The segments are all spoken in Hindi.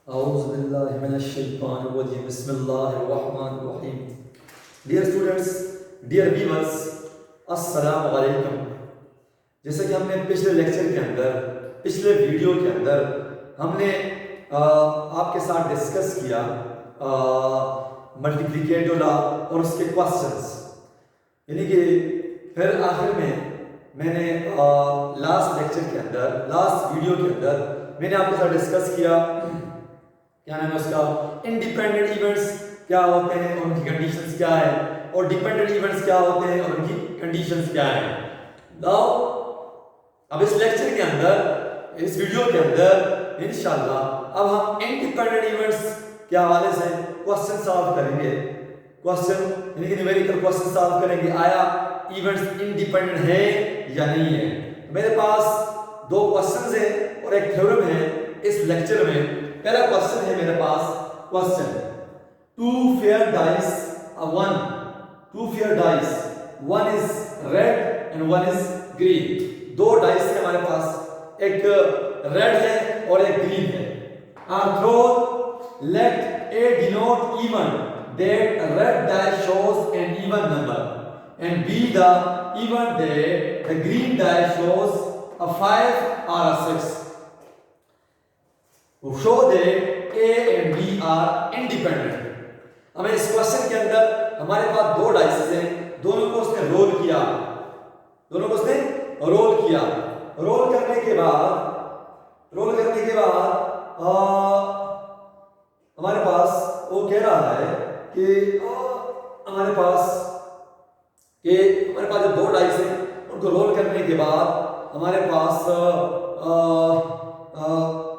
Bismillahirrahmanirrahim. Dear students, dear viewers, अस्सलाम वालेकुम। जैसे कि हमने पिछले लेक्चर के अंदर, पिछले वीडियो के अंदर हमने आपके साथ डिस्कस किया मल्टीप्लिकेटिव लॉ और उसके क्वेश्चंस, यानी कि फिर आखिर में मैंने लास्ट लेक्चर के अंदर, लास्ट वीडियो के अंदर मैंने आपके साथ डिस्कस किया क्या नाम है उसका, इंडिपेंडेंट इवेंट्स क्या होते हैं और उनकी कंडीशंस क्या है, और डिपेंडेंट इवेंट्स क्या होते हैं और उनकी कंडीशंस क्या है। नाउ अब इस लेक्चर के अंदर, इस वीडियो के अंदर इंशाल्लाह अब हम इंडिपेंडेंट इवेंट्स के हवाले से क्वेश्चन सॉल्व करेंगे। क्वेश्चन यानी कि न्यूमेरिकल क्वेश्चन सॉल्व करेंगे, आया इवेंट्स इंडिपेंडेंट है या नहीं है। मेरे पास दो क्वेश्चंस हैं और एक थ्योरम है इस लेक्चर में। पहला क्वेश्चन है मेरे पास, question two fair dice one is red and one is green. दो डाइस है हमारे पास, एक रेड है और एक ग्रीन है। Are thrown, let A denote even that red dice shows an even number and B the even that the green dice shows a 5 or a 6. Show that A and B are independent. हमें इस क्वेश्चन के अंदर हमारे पास दो डाइस हैं, दोनों को उसने रोल किया, रोल करने के बाद हमारे पास वो कह रहा है कि हमारे पास जो दो डाइस हैं उनको रोल करने के बाद हमारे पास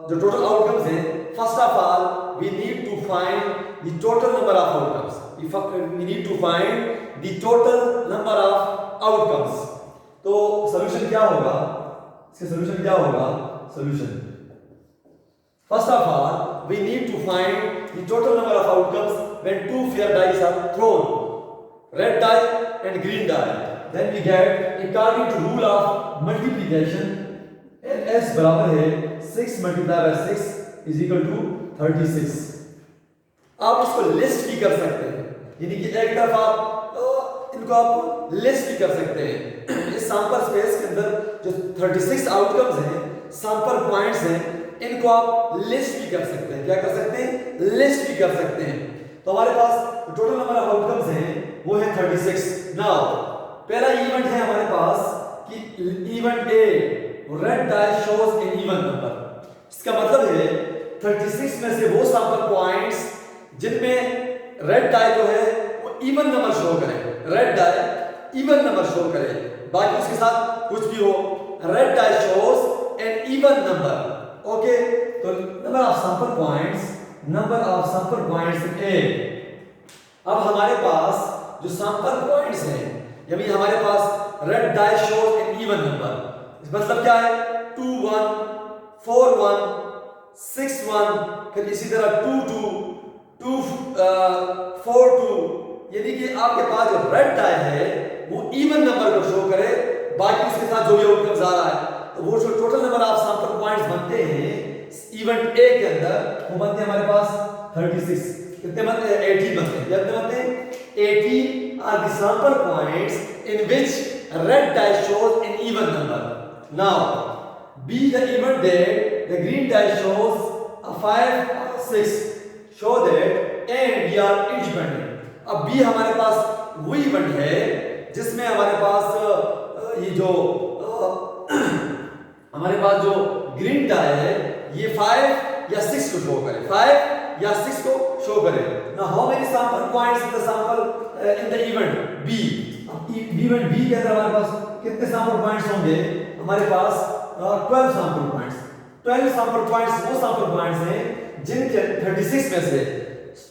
जो टोटल आउटकम्स हैं, first of all we need to find the total number of outcomes. तो सॉल्यूशन क्या होगा, इसका सॉल्यूशन क्या होगा? Solution first of all we need to find the total number of outcomes when two fair dice are thrown, red die and green die. Then we get, according to rule of multiplication, S बराबर है 6 multiplied by 6 is equal to 36। आप इसको लिस्ट भी कर सकते हैं, यानी कि एक तरफ आप इनको आप लिस्ट भी कर सकते हैं। इस सैंपल स्पेस के अंदर जो 36 आउटकम्स हैं, सैंपल पॉइंट्स हैं, इनको आप लिस्ट भी कर सकते हैं। क्या कर सकते हैं? लिस्ट भी कर सकते हैं। तो हमारे पास टोटल नंबर ऑफ आउटकम्स हैं वो है 36। नाउ पहला इवेंट है हमारे पास कि event A, red dice shows an even number. इसका मतलब है 36 में से वो सैंपल पॉइंट्स जिनमें रेड डाई जो है वो इवन नंबर शो करे, red die even number show करे, बाकी उसके साथ कुछ भी हो, red die shows an even number. Okay, तो number of sample points A. अब हमारे पास जो सैंपल पॉइंट्स हैं, यानी हमारे पास red dice shows an even number. इस मतलब क्या है? 2 1 4 1 6 1, फिर इसी तरह 2 2 2 4 2, यानी कि आपके पास जो रेड डाई है वो इवन नंबर को शो करे, बाकी उसके साथ जो भी आउटकम्स आ रहा है, तो वो जो total number of sample points बनते हैं इवेंट ए के अंदर, वो बनते हैं हमारे पास 36। कितने बनते हैं? 18 बनते हैं। कितने बनते हैं? 18 are the sample points in which red die shows an even number. Now, B the event that the green die shows a 5 or 6. Show that A and B are independent. अब B हमारे पास वो इवेंट है जिसमें हमारे पास ये जो हमारे पास जो ग्रीन डाई है ये 5 या 6 को शो करे, 5 या 6 को शो करे। Now how many sample points in the sample in the event B? Event B के अंदर हमारे पास कितने सैंपल पॉइंट्स होंगे? हमारे पास 12 सैंपल पॉइंट्स। 12 सैंपल पॉइंट्स वो सैंपल पॉइंट्स हैं जिनके 36 में से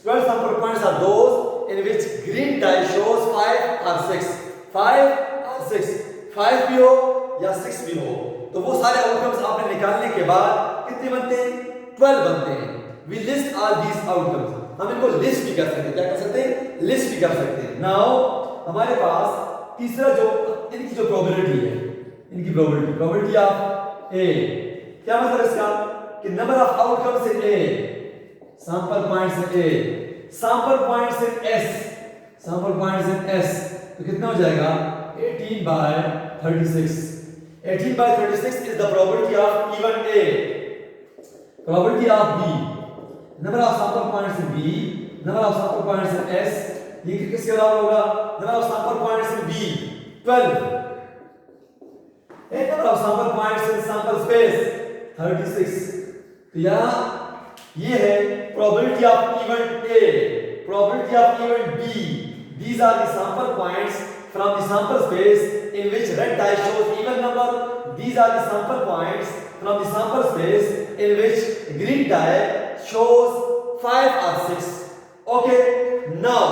12 sample points are those in which green die shows 5 और 6, 5 भी हो या 6 भी हो। तो वो सारे आउटकम्स आपने निकालने के बाद कितने बनते हैं? 12 बनते हैं। We list all these outcomes. हम इनको लिस्ट भी कर सकते हैं। क्या कर सकते हैं? लिस्ट भी कर सकते हैं। नाउ हमारे पास तीसरा जो इनकी जो प्रोबेबिलिटी है, इनकी प्रोबेबिलिटी ऑफ ए, क्या मतलब इसका कि number of outcomes in A sample points in A, sample points in S, sample points in S, तो कितना हो जाएगा 18 by 36. 18 by 36 is the probability of even A. Probability of B, number of sample points in B, number of sample points in S, ये किसके बराबर होगा? number of sample points in B 12, and number of sample points in sample space 36. तो यहाँ ये है probability of event A, probability of event B. These are the sample points from the sample space in which red die shows even number. These are the sample points from the sample space in which green die shows 5 or 6. Okay, now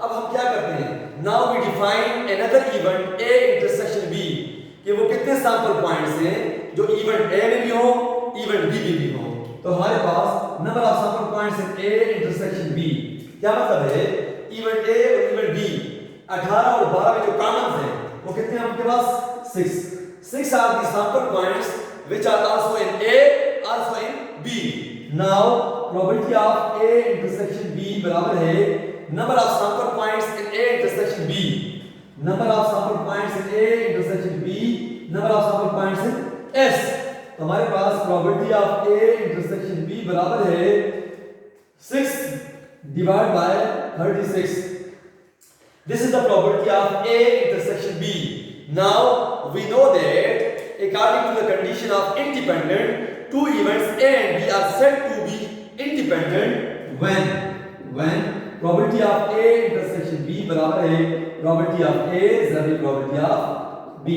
अब हम क्या करते हैं? Now we define another event A intersection B. कि वो कितने sample points हैं जो event A में भी हो, event B में भी हो. तो हमारे पास number of sample points in A intersection B. क्या मतलब है? Event A और event B 18 और 12 में जो कॉमन्स हैं वो कितने हैं आपके पास? 6. 6 are the sample points which are also in A, also in B. Now probability of A intersection B बराबर है number of sample points in A intersection B, number of sample points in A intersection B, number of sample points in S. तो हमारे पास probability of A intersection B बराबर है 6 divided by 36. This is the probability of A intersection B. Now we know that according to the condition of independent, two events A and B are said to be independent when probability of A intersection B बराबर है probability of A is the probability of B.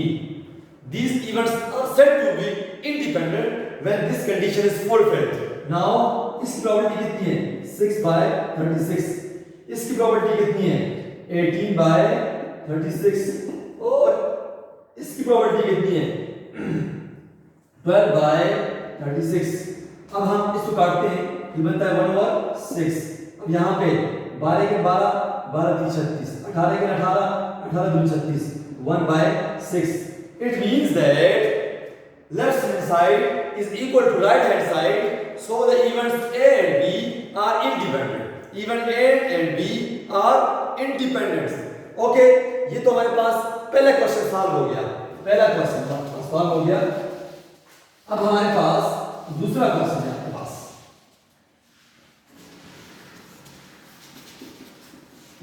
These events are said to be independent when this condition is fulfilled. Now इसकी probability कितनी है? 6 by 36. इसकी probability कितनी है? 18 by 36. और इसकी probability कितनी है? 12 by 36. अब हम इसको काटते हैं, ये बनता है 1 over 6. अब यहाँ पे 12 के 12, 12 3 36, 18 के 18, 18 2 36, 1 by 6. It means that left hand side is equal to right hand side, so the events A and B are independent. Even A and B are independent. Okay, ये तो हमारे पास पहला क्वेश्चन सॉल्व हो गया, पहला क्वेश्चन सॉल्व हो गया. अब हमारे पास दूसरा क्वेश्चन है आपके पास.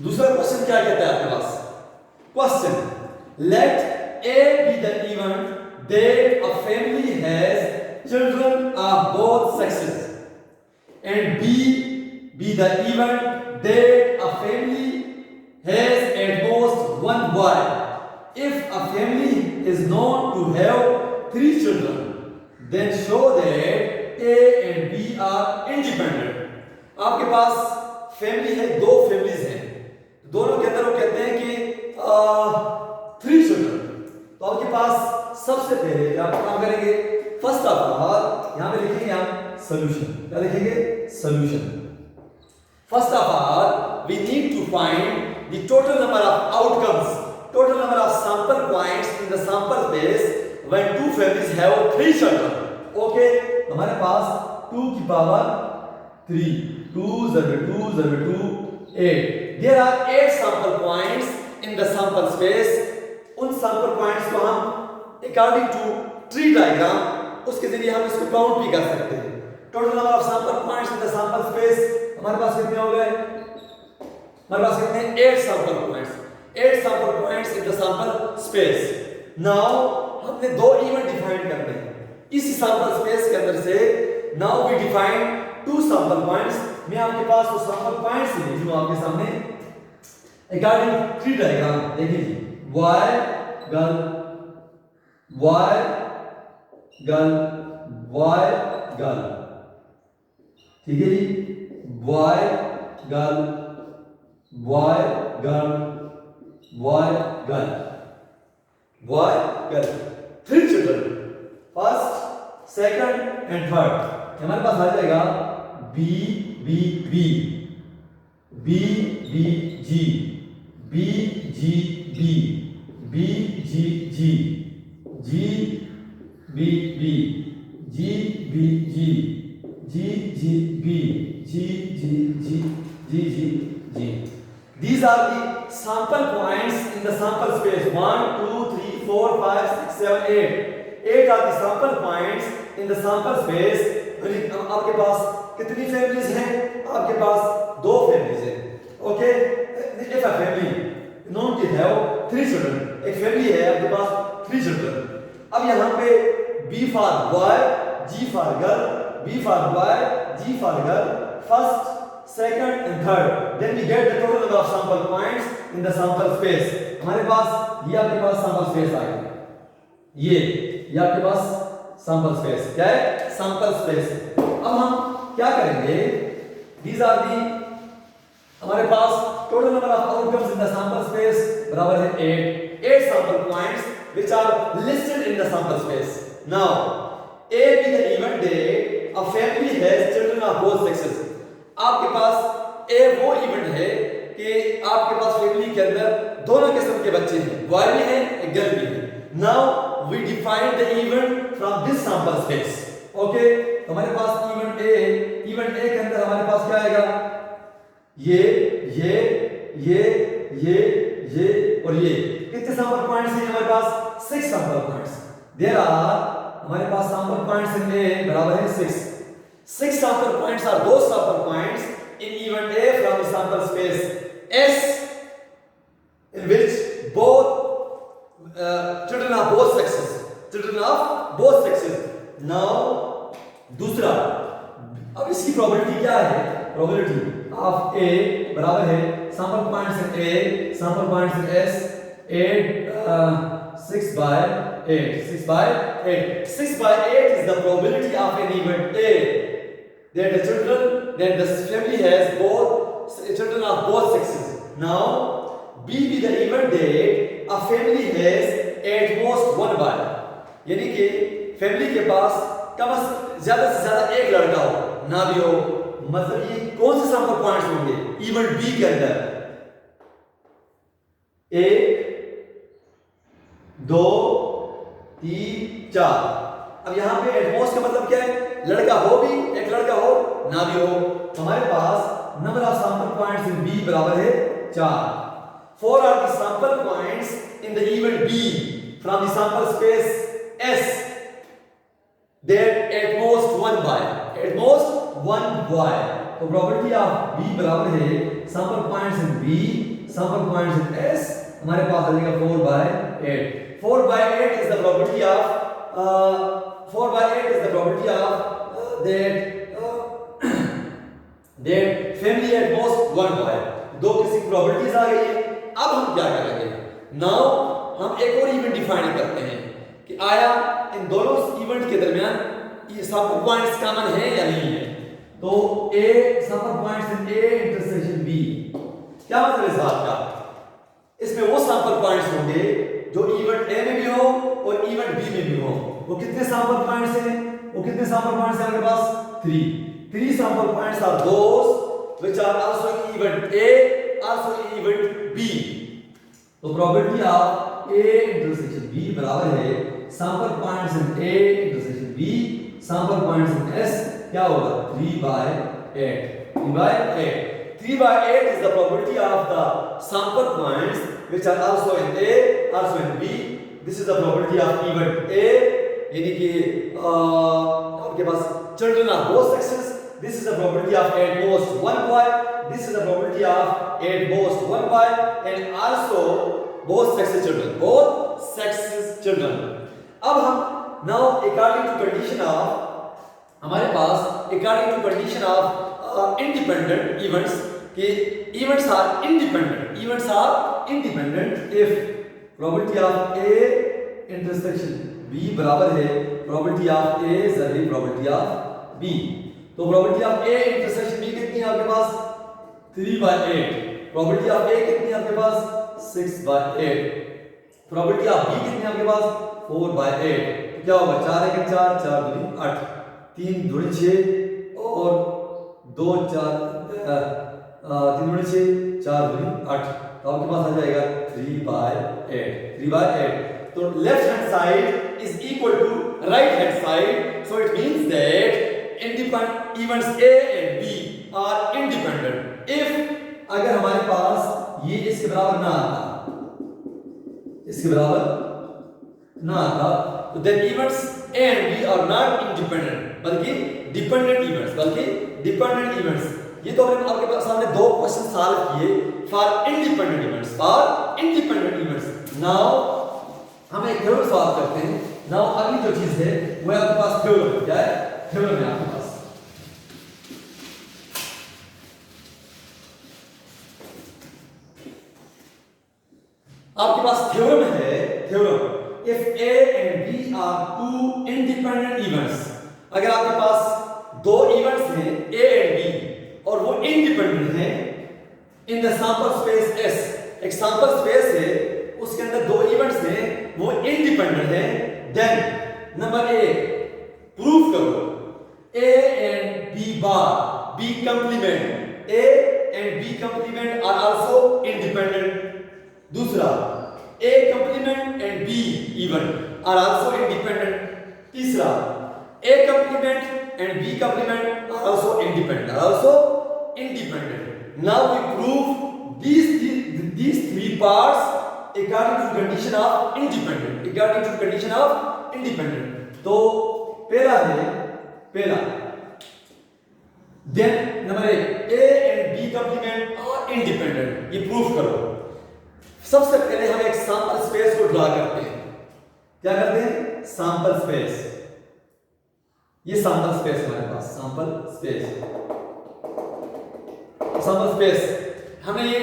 दूसरा क्वेश्चन क्या कहता है आपके पास? Question let A be the event that a family has children of both sexes and B be the event that a family has at most one boy. If a family is known to have 3 children, then show that A and B are independent. आपके पास फैमिली है, 2 फैमिलीज हैं, दोनों के अंदर वो कहते हैं कि 3 चिल्ड्रन. तो आपके पास सबसे पहले आप काम करेंगे, फर्स्ट ऑफ ऑल यहां पे लिखेंगे हम सॉल्यूशन. क्या लिखेंगे? Solution. First of all we need to find the total number of outcomes, total number of sample points in the sample space when two families have 3 children. Okay, हमारे पास 2 की power 3, 2 2 2 8. There are 8 sample points in the sample space. उन sample points को हम according to tree diagram उसके जरिए हम इसको काउंट भी कर सकते हैं. Total number of sample points in the sample space हमारे पास कितने हो गए? हमारे पास कितने? 8 sample points. 8 sample points in the sample space. Now हमने 2 इवेंट डिफाइन करने हैं इसी sample space के अंदर से. Now we define 2 sample points. मैं आपके पास वो sample points लिख दूं आपके सामने according to tree diagram. देखिए boy girl boy girl boy girl. ठीक है जी, boy girl boy girl boy girl boy girl. 3 children, first second and third. हमारे पास आ जाएगा B B B B B G B G B B G G G B B G B G G G B G G G G G G. These are the sample points in the sample space. 1 2 3 4 5 6 7 8. 8 are the sample points in the sample space. आपके पास कितनी फैमिलीज हैं? आपके पास 2 फैमिलीज हैं. Okay, if a family known to have 3 children, एक फैमिली है आपके पास 3 children. अब यहाँ पे B for boy, G for girl, B for boy, G for girl, first, second and third. Then we get the total number of sample points in the sample space. हमारे पास ये आपके पास sample space आ गया. ये आपके पास sample space क्या है? sample space. अब हम क्या करेंगे? These are the हमारे पास total number of outcomes in the sample space बराबर है 8 sample points which are listed in the sample space. Now A be the event date, a family has children of both sexes. आपके पास A वो इवेंट है कि आपके पास फैमिली के अंदर दोनों किस्म के बच्चे हैं, बॉय भी है एक गर्ल भी है. Now we define the event from this sample space. Okay, तो हमारे पास इवेंट A के अंदर हमारे पास क्या आएगा? ये और ये कितने सैंपल पॉइंट्स हैं हमारे पास? 6 सैंपल पॉइंट्स. देयर आर हमारे पास सैंपल पॉइंट्स इन A बराबर है 6. 6 sample points are those sample points in event A from the sample space S in which both children of both sexes. Now दूसरा, अब इसकी प्रोबेबिलिटी क्या है? प्रोबेबिलिटी ऑफ A बराबर है sample points in A, sample points in S, 6 by 8. 6 by 8 is the probability of an event A that the family has both children of both sexes. Now B be the event date, a family has at most 1 boy. यानी कि फैमिली के पास कम से ज्यादा एक लड़का हो, ना भी हो. मतलब ये कौन से सैंपल पॉइंट्स होंगे इवेंट बी के अंदर? 1 2 3 4. अब यहाँ पे एटमोस्ट का मतलब क्या है? लड़का हो भी, एक लड़का हो, ना भी हो. हमारे पास number of sample points in B बराबर है 4. 4 are the sample points in the event B from the sample space S that at most 1 boy. तो probability of B बराबर है sample points in B, sample points in S. हमारे पास आ जाएगा 4 by 8. 4 by 8 is the probability of that family at most 1 boy. 2 किसी की प्रोबेबिलिटीज आ गई है. अब हम क्या करेंगे? नाउ हम एक और इवेंट डिफाइन करते हैं कि आया इन दोनों इवेंट के दरमियान ये सैंपल पॉइंट्स कॉमन है या नहीं है. तो A sample points in A intersection B. क्या मतलब इस बात का? इसमें वो सैंपल पॉइंट्स होंगे जो इवेंट A में भी हो और इवेंट B में भी हो. वो कितने सैंपल पॉइंट्स हैं? हमारे पास 3 sample points are those which are also in event A, also in event B. तो probability of A intersection B बराबर है sample points in A intersection B, sample points in S. क्या होगा? 3 by 8. 3 by 8 is the probability of the sample points which are also in A, also in B. This is the probability of event A. यानी कि आपके पास children of both sexes. This is the probability of at most 1 boy. This is the probability of at most 1 boy and also both sexes children. अब हम now according to condition of हमारे पास according to condition of independent events कि events are independent if probability of A intersection B बराबर है probability of A is the probability of B. तो probability of A intersection B कितनी है आपके पास? 3 by 8. प्रोबेबिलिटी ऑफ A कितनी है आपके पास? 6 by 8. प्रोबेबिलिटी ऑफ B कितनी है आपके पास? 4 by 8. तो क्या होगा? 4 1 4 4 2 8 3 2 6 और 2 4 3 2 6 4 2 8. तो आपके पास आ जाएगा 3 by 8. तो left hand side is equal to right hand side, so it means that in the events A and B are independent if अगर हमारे पास ये इसके बराबर ना आता, इसके बराबर ना आता, तो then events A and B are not independent बल्कि dependent events, बल्कि dependent events। ये तो हमने आपके पास सामने दो क्वेश्चन सॉल्व किए for independent events, for independent events। now हम एक थ्योरम सॉल्व करते हैं। now अगली जो चीज है वो है आपके पास थ्योरम। क्या है? थ्योरम है आपके पास। आपके पास थ्योरम है, theorem if A and B are two independent events। अगर आपके पास दो इवेंट्स हैं A and B और वो इंडिपेंडेंट हैं in the sample space S, एक सैंपल स्पेस है उसके अंदर दो इवेंट्स हैं वो इंडिपेंडेंट हैं, देन नंबर ए प्रूव करो A and B bar B complement A and B complement are also independent। दूसरा A complement and B even are also independent। तीसरा A complement and B complement are also independent, are also independent। now we prove these three parts according to condition of independent, according to condition of independent। तो पहला है, पहला then नंबर एक A and B complement are independent, ये प्रूफ करो। सबसे पहले हम एक सैंपल स्पेस को ड्रा करते हैं। क्या करते हैं? Sample space. ये सैंपल स्पेस हमारे पास, सैंपल स्पेस, सैंपल स्पेस। हमने ये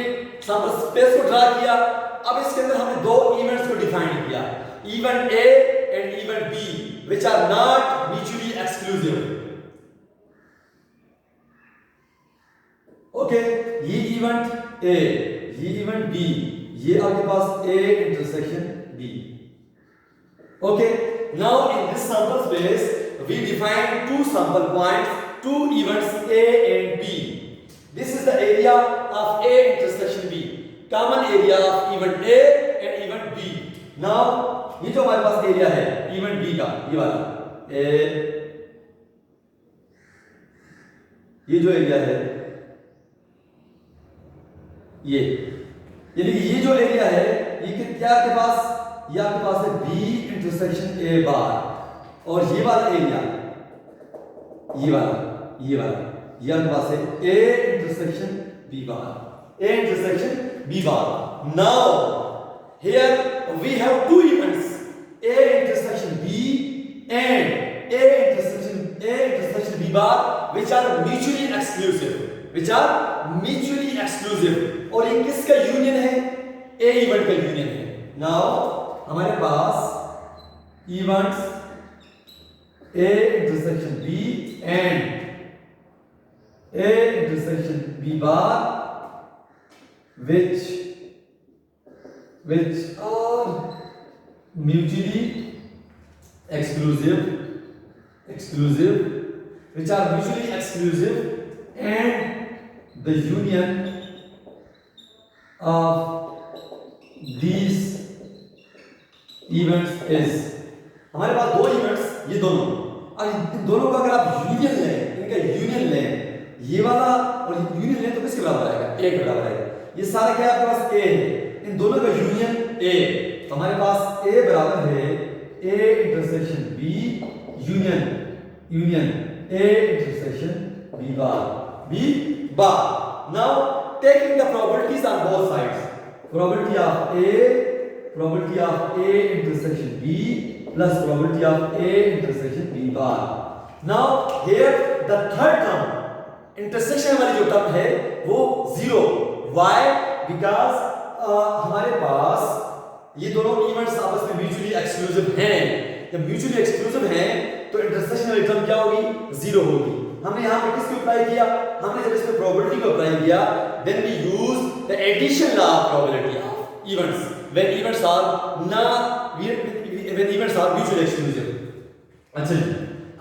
सैंपल स्पेस को ड्रा किया। अब इसके अंदर हमने दो इवेंट्स को डिफाइन किया, event A and event B which are not mutually exclusive। Okay, ये इवेंट A, ये इवेंट B, ये आपके पास A intersection B। Okay, now in this sample space we define two sample points, two events A and B। this is the area of A intersection B, common area of event A and event B। now ये जो हमारे पास एरिया है इवेंट B का, ये वाला ये जो एरिया है यानी कि ये जो एरिया है ये क्या आपके पास, ये आपके पास है B इंटरसेक्शन A बार, और ये वाला एरिया, ये वाला, ये आपके पास है A intersection B bar, A intersection B bar. now here we have two events A intersection B and A intersection B bar which are mutually exclusive, which are mutually exclusive। और ये किसका यूनियन है? A इवेंट का यूनियन है। now हमारे पास events A intersection B and A intersection B bar which are mutually exclusive, which are mutually exclusive and the union of these events is। हमारे पास दो इवेंट्स, ये दोनों, अब इन दोनों का अगर आप यूनियन लें, इनका यूनियन लें, ये वाला और यूनियन लें तो किसके बराबर आएगा? A के बराबर आएगा। ये सारा क्या आपके पास A है, इन दोनों का यूनियन A, तो हमारे पास A बराबर है A intersection B union A intersection B bar. now taking the probabilities on both sides, probability of A intersection B plus probability of A intersection B bar। now here the third term intersection वाली जो टर्म है वो 0। why? because हमारे पास ये दोनों इवेंट्स आपस में म्यूचुअली एक्सक्लूसिव हैं। जब म्यूचुअली एक्सक्लूसिव हैं तो इंटरसेक्शन वाली टर्म क्या होगी? 0 होगी। हमने यहाँ पे किसको अप्लाई किया? हमने जब इसमें प्रोबेबिलिटी को अप्लाई किया, then we use the addition law of probability of events when events are mutually exclusive. अच्छा जी,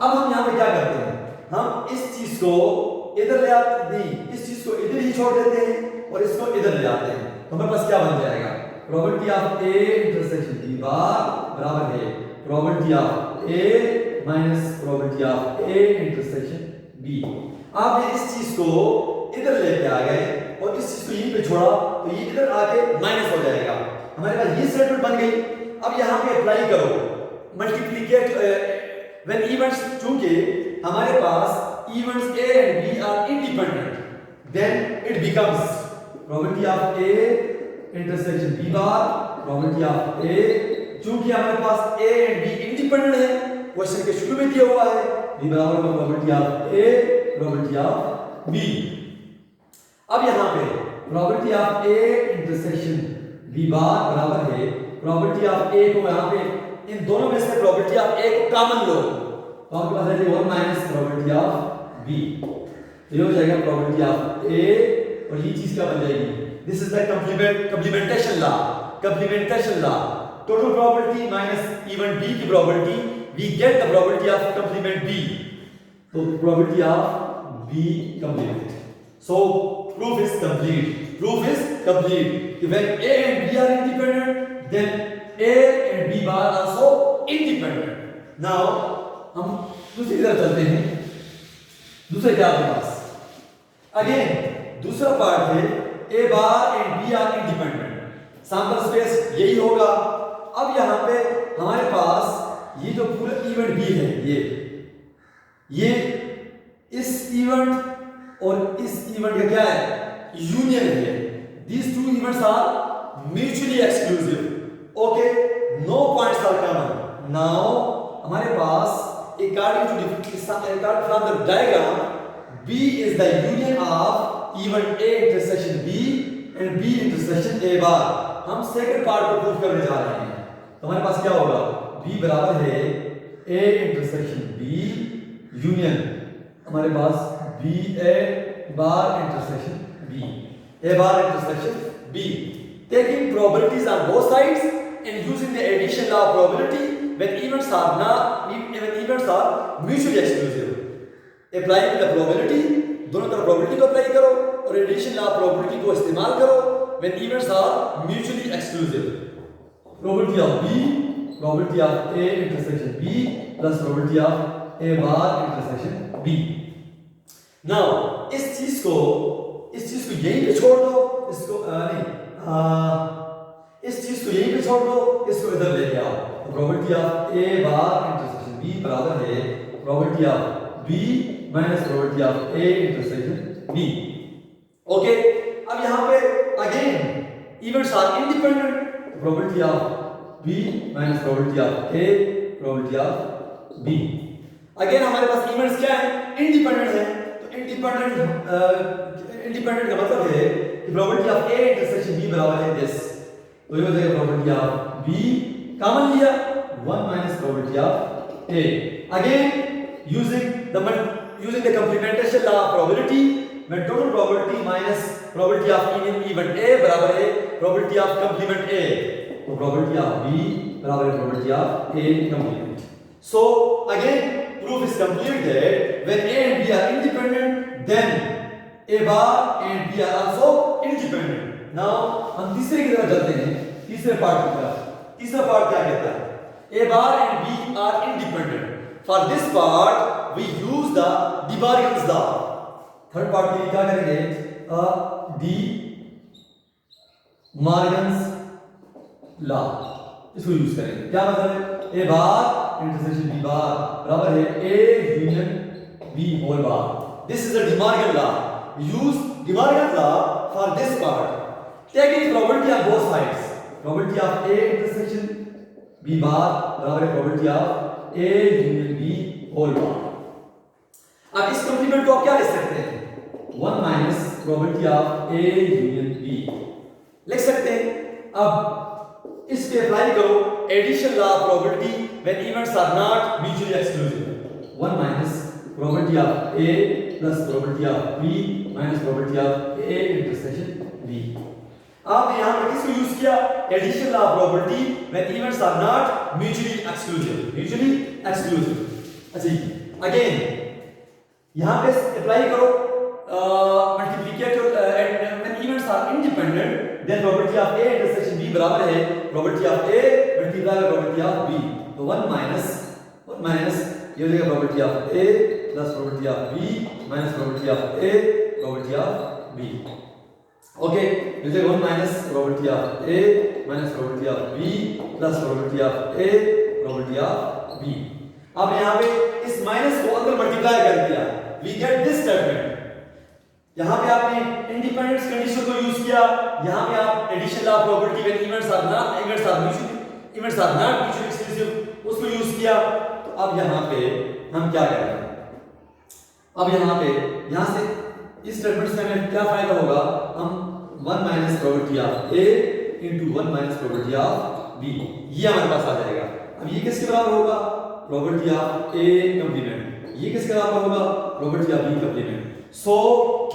अब हम यहाँ पे क्या करते हैं? हम इस चीज को इधर ले आते नहीं, इस चीज को इधर ही छोड़ देते हैं और इसको इधर ले आते हैं, तो हमारे पास क्या बन जाएगा? Probability of A intersection B bar बराबर है probability of A minus probability of A intersection B. आपने इस चीज को इधर लेके आ गए और इस चीज को यहीं पे छोड़ा तो ये इधर आके माइनस हो जाएगा, हमारे पास ये स्टेटमेंट बन गई। अब यहाँ पे अप्लाई करो मल्टीप्लिकेट व्हेन इवेंट्स, चूंकि हमारे पास events A and B are independent then it becomes probability of A intersection B bar, probability of A, चूंकि हमारे पास ए एंड बी इंडिपेंडेंट है, क्वेश्चन के शुरू में दिया हुआ है बी बराबर होगा probability of A probability of B. अब यहाँ पे probability of A intersection B bar बराबर है प्रोबेबिलिटी ऑफ ए को, यहाँ पे इन दोनों में से प्रोबेबिलिटी ऑफ ए को कॉमन लो तो आपके पास रहेगी 1 माइनस प्रोबेबिलिटी ऑफ बी, तो ये हो जाएगा प्रोबेबिलिटी ऑफ ए और ये चीज क्या बन जाएगी, this is the complementation law, complementation law, total probability minus event B की probability, we get the probability of complement B, तो probability of B complement. So proof is complete. Proof is complete. When A and B are independent, then A and B are also independent. Now हम दूसरी तरफ चलते हैं, दूसरे क्या आपके पास अगेन दूसरा पार्ट है A bar and B are independent, sample space यही होगा। अब यहाँ पे हमारे पास ये जो पूरा इवेंट B है, ये इस इवेंट और इस इवेंट का क्या है, यूनियन है। These two events are mutually exclusive. Okay, no points are common. Now हमारे पास according from the diagram, B is the union of event A intersection B and B intersection A bar. हम सेकंड पार्ट को प्रूव करने जा रहे हैं, तो हमारे पास क्या होगा, B बराबर है A intersection B यूनियन, हमारे पास B A bar intersection B, A bar intersection B, taking probabilities on both sides and using the addition law of probability when events are mutually exclusive. Applying the probability, दोनों तरफ probability को अप्लाई करो और addition law of probability को इस्तेमाल करो when events are mutually exclusive. Probability of B, probability of A intersection B plus probability of A bar intersection B. Now इस चीज को यहीं पे छोड़ दो, इसको इस चीज को यहीं पे छोड़ दो, इसको इधर लेके आओ, तो probability of A bar intersection B बराबर है probability of B minus probability of A intersection B। Okay, अब यहाँ पे again events are independent, probability of B minus probability of A probability of B। Again हमारे पास इवेंट्स क्या है, इंडिपेंडेंट है, इंडिपेंडेंट का मतलब है कि probability of A intersection B बराबर है दिस, तो ये हो जाएगा प्रोबेबिलिटी ऑफ B कॉमन लिया 1 minus probability of A। Again using the complementation law of probability, when total probability minus probability of event A बराबर है probability of complement A, तो probability of B बराबर है probability of A complement। So again proof is complete that when A and B are independent, then A bar and B are also independent. Now हम तीसरे की तरफ चलते हैं, तीसरे पार्ट की तरफ। तीसरा पार्ट क्या कहता है, A bar and B are independent. For this part we use the de Morgan's law. Third part के लिए क्या करेंगे, डी मॉर्गन्स लॉ, इसको यूज करेंगे। क्या मतलब है, ए बार इंटरसेक्शन बी बार बराबर है A union B whole bar, this is the De Morgan law. Use De Morgan law for this part, taking probability of both sides, probability of A intersection B bar बराबर है probability of A union B whole bar. अब इस कंप्लीमेंट को आप क्या लिख सकते हैं, 1 minus probability of A union B लिख सकते हैं। अब इस पे अप्लाई करो addition law of probability when events are not mutually exclusive, 1 minus probability of A plus probability of B minus probability of A intersection B. आपने यहां पर किसको यूज किया, addition law of probability when events are not mutually exclusive, mutually exclusive. अच्छा अगेन यहां पे अप्लाई करो multiplicative and when events are independent then probability of A intersection B बराबर है probability of A multiply by probability of B, तो 1 माइनस ये हो जाएगा probability of A plus probability of B minus probability of A probability of B. Okay, ये हो जाएगा 1 minus probability of A minus probability of B plus probability of A probability of B. अब यहाँ पे इस माइनस को अंदर मल्टीप्लाई कर दिया, वी गेट दिस स्टेटमेंट। यहाँ पे आपने इंडिपेंडेंस कंडीशन को यूज किया, यहाँ पे आप addition of probability when events are not mutually exclusive उसको यूज किया। तो अब यहाँ पे हम क्या करेंगे, अब यहाँ पे यहाँ से इस स्टेटमेंट से हमें क्या फायदा होगा, हम 1 minus probability of A into 1 minus probability of B, ये हमारे पास आ जाएगा। अब ये किसके बराबर होगा, प्रोबेबिलिटी ऑफ ए कंप्लीमेंट, ये किसके बराबर होगा, probability of B complement. So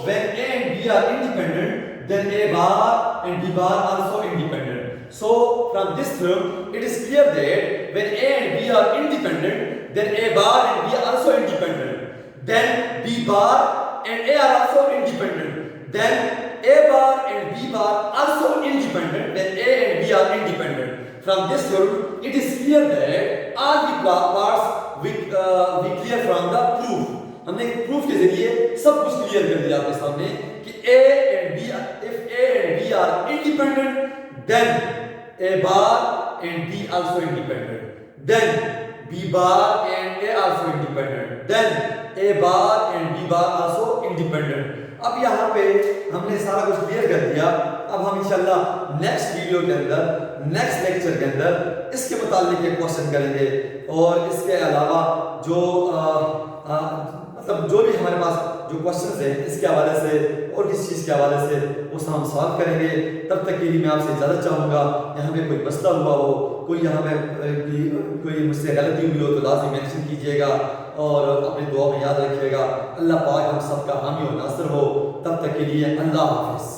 when A and B are independent, then A bar and B bar also independent. So from this theorem, it is clear that when A and B are independent, then A bar and B are also independent. Then B bar and A are also independent. Then A bar and B bar also independent. Then A and B are independent. From this theorem, it is clear that all the parts we clear from the proof. हमने प्रूफ के जरिए सब कुछ क्लियर कर दिया आपके सामने कि A and B, if A and B are independent, then A bar and B also independent. Then B bar and A also independent. Then A bar and B bar also independent. अब यहाँ पे हमने सारा कुछ क्लियर कर दिया। अब हम इंशाल्लाह नेक्स्ट वीडियो के अंदर, नेक्स्ट लेक्चर के अंदर इसके मुताल्लिक एक क्वेश्चन करेंगे, और इसके अलावा जो मतलब जो भी हमारे पास जो क्वेश्चंस हैं इसके हवाले से और किसी चीज़ के हवाले से उस हम सॉल्व करेंगे। तब तक के लिए मैं आपसे इजाज़त चाहूँगा। यहाँ पे कोई मसला हुआ हो, कोई यहाँ पे कोई मुझसे गलती हुई हो तो लाज़मी मेंशन कीजिएगा, और अपनी दुआ में याद रखिएगा। अल्लाह पाक हम सबका हामी और नासिर हो। तब तक के लिए अल्लाह हाफ़िज़।